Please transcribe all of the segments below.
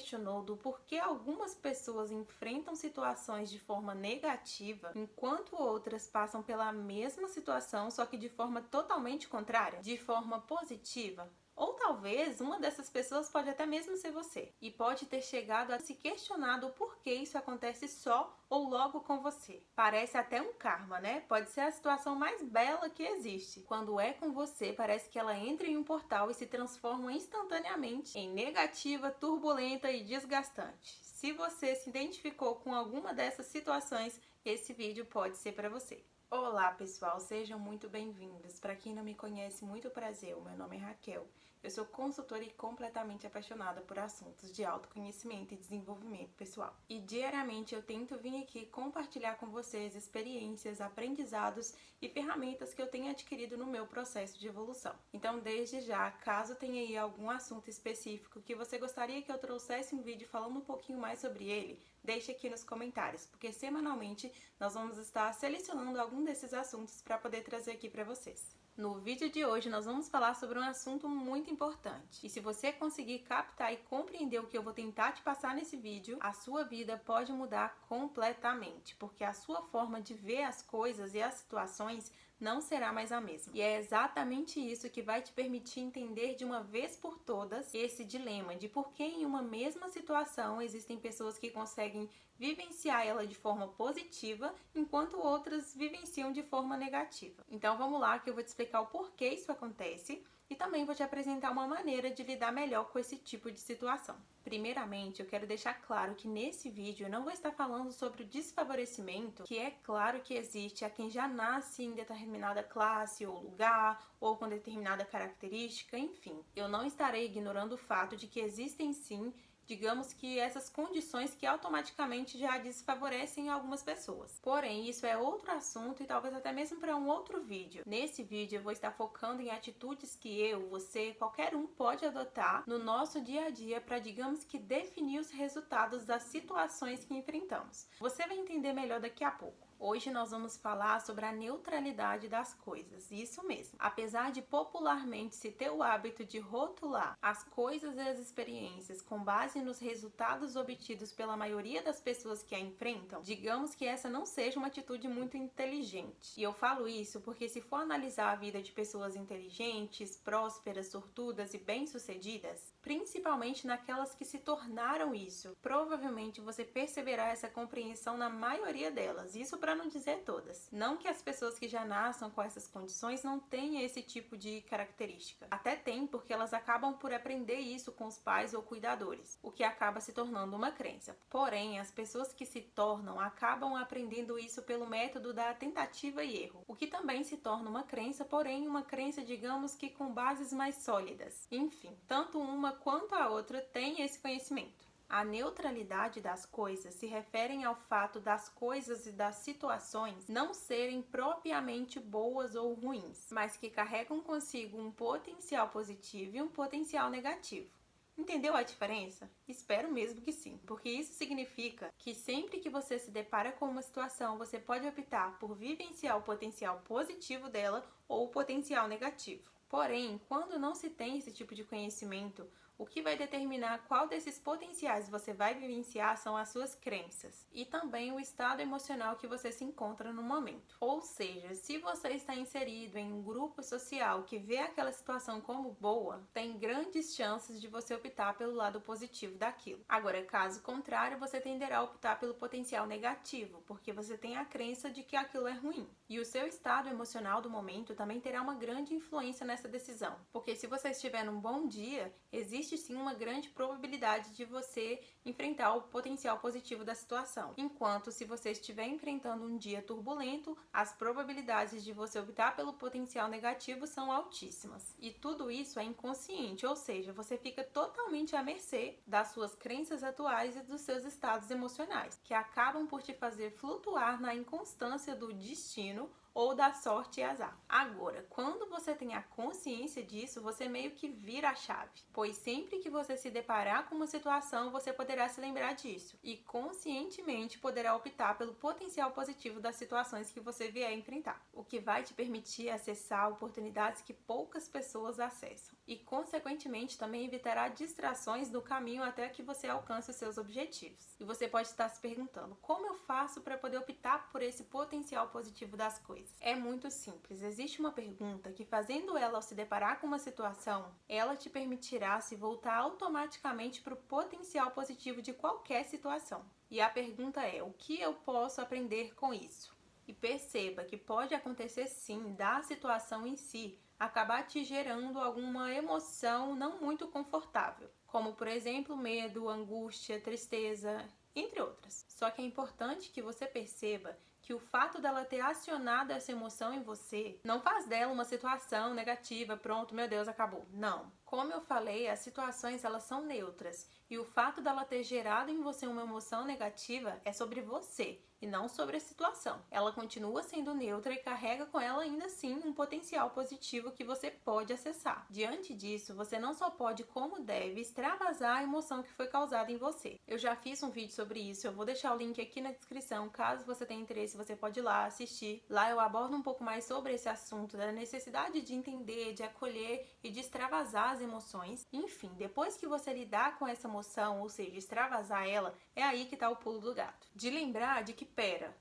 questionou do porquê algumas pessoas enfrentam situações de forma negativa, enquanto outras passam pela mesma situação, só que de forma totalmente contrária, de forma positiva? Ou talvez uma dessas pessoas pode até mesmo ser você, e pode ter chegado a se questionar do porquê isso acontece só ou logo com você. Parece até um karma, né? Pode ser a situação mais bela que existe. Quando é com você, parece que ela entra em um portal e se transforma instantaneamente em negativa, turbulenta e desgastante. Se você se identificou com alguma dessas situações, esse vídeo pode ser para você. Olá pessoal, sejam muito bem-vindos. Para quem não me conhece, muito prazer, o meu nome é Raquel. Eu sou consultora e completamente apaixonada por assuntos de autoconhecimento e desenvolvimento pessoal. E diariamente eu tento vir aqui compartilhar com vocês experiências, aprendizados e ferramentas que eu tenho adquirido no meu processo de evolução. Então, desde já, caso tenha aí algum assunto específico que você gostaria que eu trouxesse um vídeo falando um pouquinho mais sobre ele, deixe aqui nos comentários, porque semanalmente nós vamos estar selecionando algum desses assuntos para poder trazer aqui para vocês. No vídeo de hoje nós vamos falar sobre um assunto muito importante. E se você conseguir captar e compreender o que eu vou tentar te passar nesse vídeo, a sua vida pode mudar completamente, porque a sua forma de ver as coisas e as situações não será mais a mesma. E é exatamente isso que vai te permitir entender de uma vez por todas esse dilema de por que em uma mesma situação existem pessoas que conseguem vivenciar ela de forma positiva, enquanto outras vivenciam de forma negativa. Então vamos lá que eu vou te explicar o porquê isso acontece e também vou te apresentar uma maneira de lidar melhor com esse tipo de situação. Primeiramente, eu quero deixar claro que nesse vídeo eu não vou estar falando sobre o desfavorecimento, que é claro que existe a quem já nasce em determinada classe ou lugar, ou com determinada característica, enfim. Eu não estarei ignorando o fato de que existem sim, digamos que essas condições que automaticamente já desfavorecem algumas pessoas. Porém, isso é outro assunto e talvez até mesmo para um outro vídeo. Nesse vídeo eu vou estar focando em atitudes que eu, você, qualquer um pode adotar no nosso dia a dia para, digamos que, definir os resultados das situações que enfrentamos. Você vai entender melhor daqui a pouco. Hoje nós vamos falar sobre a neutralidade das coisas, isso mesmo. Apesar de popularmente se ter o hábito de rotular as coisas e as experiências com base nos resultados obtidos pela maioria das pessoas que a enfrentam, digamos que essa não seja uma atitude muito inteligente. E eu falo isso porque se for analisar a vida de pessoas inteligentes, prósperas, sortudas e bem-sucedidas, principalmente naquelas que se tornaram isso, provavelmente você perceberá essa compreensão na maioria delas. Isso para não dizer todas. Não que as pessoas que já nasçam com essas condições não tenham esse tipo de característica. Até tem, porque elas acabam por aprender isso com os pais ou cuidadores, o que acaba se tornando uma crença. Porém, as pessoas que se tornam acabam aprendendo isso pelo método da tentativa e erro, o que também se torna uma crença, porém uma crença, digamos que com bases mais sólidas. Enfim, tanto uma quanto a outra tem esse conhecimento. A neutralidade das coisas se referem ao fato das coisas e das situações não serem propriamente boas ou ruins, mas que carregam consigo um potencial positivo e um potencial negativo. Entendeu a diferença? Espero mesmo que sim, porque isso significa que sempre que você se depara com uma situação, você pode optar por vivenciar o potencial positivo dela ou o potencial negativo. Porém, quando não se tem esse tipo de conhecimento, o que vai determinar qual desses potenciais você vai vivenciar são as suas crenças e também o estado emocional que você se encontra no momento. Ou seja, se você está inserido em um grupo social que vê aquela situação como boa, tem grandes chances de você optar pelo lado positivo daquilo. Agora, caso contrário, você tenderá a optar pelo potencial negativo, porque você tem a crença de que aquilo é ruim. E o seu estado emocional do momento também terá uma grande influência nessa decisão, porque se você estiver num bom dia, existe sim uma grande probabilidade de você enfrentar o potencial positivo da situação. Enquanto se você estiver enfrentando um dia turbulento, as probabilidades de você optar pelo potencial negativo são altíssimas. E tudo isso é inconsciente, ou seja, você fica totalmente à mercê das suas crenças atuais e dos seus estados emocionais, que acabam por te fazer flutuar na inconstância do destino ou da sorte e azar. Agora, quando você tem a consciência disso, você meio que vira a chave, pois sempre que você se deparar com uma situação, você poderá se lembrar disso e conscientemente poderá optar pelo potencial positivo das situações que você vier enfrentar, o que vai te permitir acessar oportunidades que poucas pessoas acessam e, consequentemente, também evitará distrações no caminho até que você alcance os seus objetivos. E você pode estar se perguntando, como eu faço para poder optar por esse potencial positivo das coisas? É muito simples. Existe uma pergunta que, fazendo ela ao se deparar com uma situação, ela te permitirá se voltar automaticamente para o potencial positivo de qualquer situação. E a pergunta é: o que eu posso aprender com isso? E perceba que pode acontecer sim da situação em si acabar te gerando alguma emoção não muito confortável, como por exemplo medo, angústia, tristeza, entre outras. Só que é importante que você perceba que o fato dela ter acionado essa emoção em você não faz dela uma situação negativa, pronto, meu Deus, acabou. Não. Como eu falei, as situações elas são neutras e o fato dela ter gerado em você uma emoção negativa é sobre você e não sobre a situação. Ela continua sendo neutra e carrega com ela ainda assim um potencial positivo que você pode acessar. Diante disso, você não só pode, como deve, extravasar a emoção que foi causada em você. Eu já fiz um vídeo sobre isso, eu vou deixar o link aqui na descrição, caso você tenha interesse, você pode ir lá assistir. Lá eu abordo um pouco mais sobre esse assunto, da necessidade de entender, de acolher e de extravasar as emoções. Enfim, depois que você lidar com essa emoção, ou seja, extravasar ela, é aí que está o pulo do gato. De lembrar de que,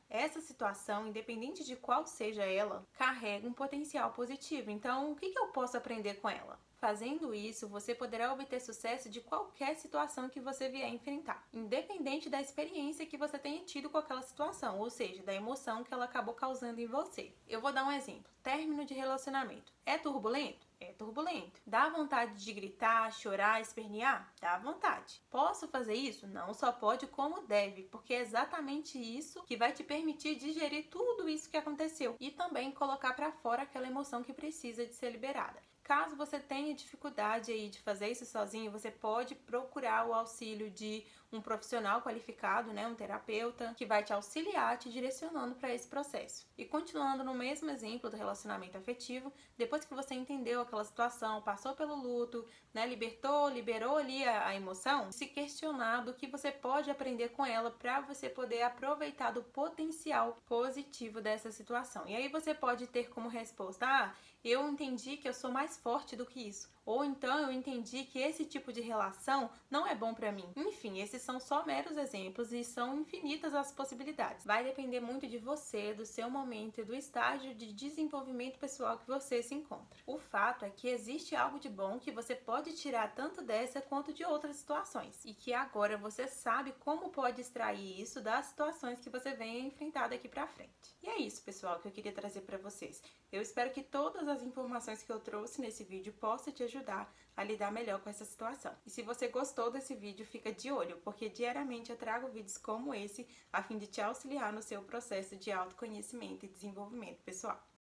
essa situação, independente de qual seja ela, carrega um potencial positivo. Então, o que eu posso aprender com ela? Fazendo isso, você poderá obter sucesso de qualquer situação que você vier enfrentar, independente da experiência que você tenha tido com aquela situação, ou seja, da emoção que ela acabou causando em você. Eu vou dar um exemplo. Término de relacionamento. É turbulento? É turbulento. Dá vontade de gritar, chorar, espernear? Dá vontade. Posso fazer isso? Não só pode, como deve, porque é exatamente isso que vai te permitir digerir tudo isso que aconteceu e também colocar para fora aquela emoção que precisa de ser liberada. Caso você tenha dificuldade aí de fazer isso sozinho, você pode procurar o auxílio de um profissional qualificado, um terapeuta, que vai te auxiliar, te direcionando para esse processo. E continuando no mesmo exemplo do relacionamento afetivo, depois que você entendeu aquela situação, passou pelo luto, liberou ali a emoção, se questionar do que você pode aprender com ela para você poder aproveitar do potencial positivo dessa situação. E aí você pode ter como resposta: eu entendi que eu sou mais forte do que isso. Ou então eu entendi que esse tipo de relação não é bom para mim. Enfim, esses são só meros exemplos e são infinitas as possibilidades. Vai depender muito de você, do seu momento e do estágio de desenvolvimento pessoal que você se encontra. O fato é que existe algo de bom que você pode tirar tanto dessa quanto de outras situações. E que agora você sabe como pode extrair isso das situações que você venha enfrentar daqui pra frente. E é isso, pessoal, que eu queria trazer para vocês. Eu espero que todas as informações que eu trouxe nesse vídeo possam te ajudar a lidar melhor com essa situação. E se você gostou desse vídeo, fica de olho, porque diariamente eu trago vídeos como esse a fim de te auxiliar no seu processo de autoconhecimento e desenvolvimento pessoal.